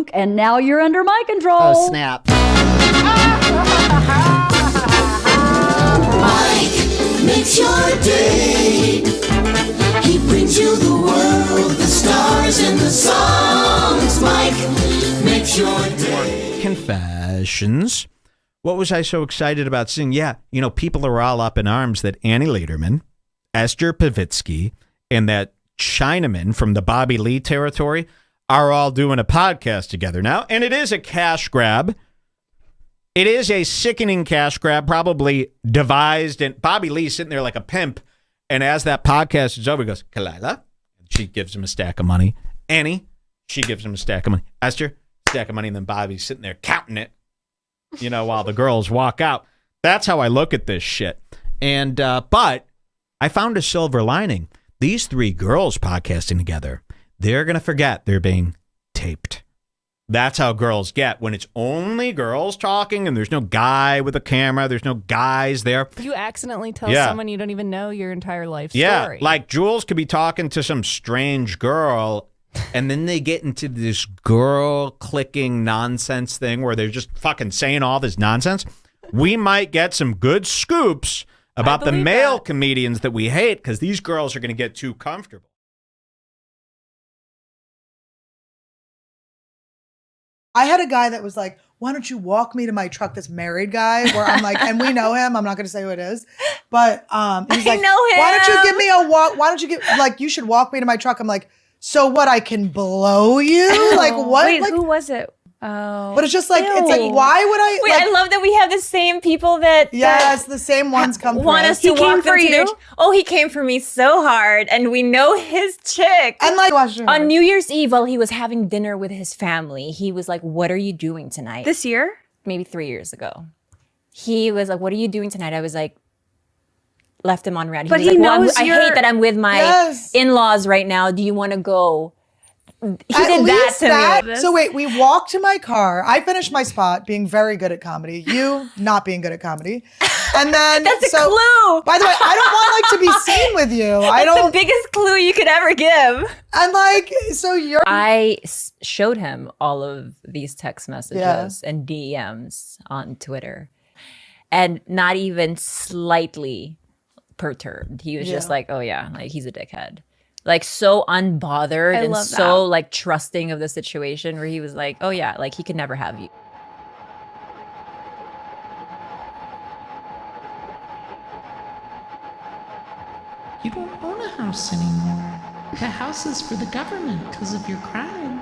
Mike, and now you're under my control. Oh, snap. Mike makes your day. He brings you the world, the stars and the songs. Mike makes your day. Confessions. What was I so excited about seeing? Yeah, you know, people are all up in arms that Annie Lederman, Esther Pavitsky, and that Chinaman from the Bobby Lee territory are all doing a podcast together now. And it is a cash grab. It is a sickening cash grab, probably devised. And Bobby Lee's sitting there like a pimp. And as that podcast is over, he goes, Kalila. She gives him a stack of money. Annie, she gives him a stack of money. Esther, stack of money. And then Bobby's sitting there counting it, you know, while the girls walk out. That's how I look at this shit. And, but I found a silver lining. These three girls podcasting together, they're going to forget they're being taped. That's how girls get when it's only girls talking and there's no guy with a camera. There's no guys there. You accidentally tell someone you don't even know your entire life story. Yeah, like Jules could be talking to some strange girl and then they get into this girl clicking nonsense thing where they're just fucking saying all this nonsense. We might get some good scoops about the male comedians that we hate because these girls are going to get too comfortable. I had a guy that was like, why don't you walk me to my truck, this married guy, where I'm like, and we know him. I'm not going to say who it is. But he's like, why don't you give me a walk? Why don't you give, like, you should walk me to my truck. I'm like, so what, I can blow you? Like, what? Wait, like, who was it? Oh. But it's just like, it's like, why would I? Wait, like, I love that we have the same people that yes, the same ones come want us to walk them to their. Oh, he came for me so hard, and we know his chick. And like on New Year's Eve, while he was having dinner with his family, he was like, "What are you doing tonight?" This year? Maybe 3 years ago. He was like, "What are you doing tonight?" I was like, left him on red. But he he knows knows I hate that I'm with my in-laws right now. Do you want to go? He did that to me. So wait, we walked to my car. I finished my spot being very good at comedy. You not being good at comedy. And then that's a clue. By the way, I don't want like to be seen with you. That's the biggest clue you could ever give. And like, so you're. I showed him all of these text messages and DMs on Twitter, and not even slightly perturbed. He was just like, "Oh yeah, like he's a dickhead." Like so unbothered and so like trusting of the situation where he was like, oh yeah, like he could never have you. You don't own a house anymore. The house is for the government because of your crime.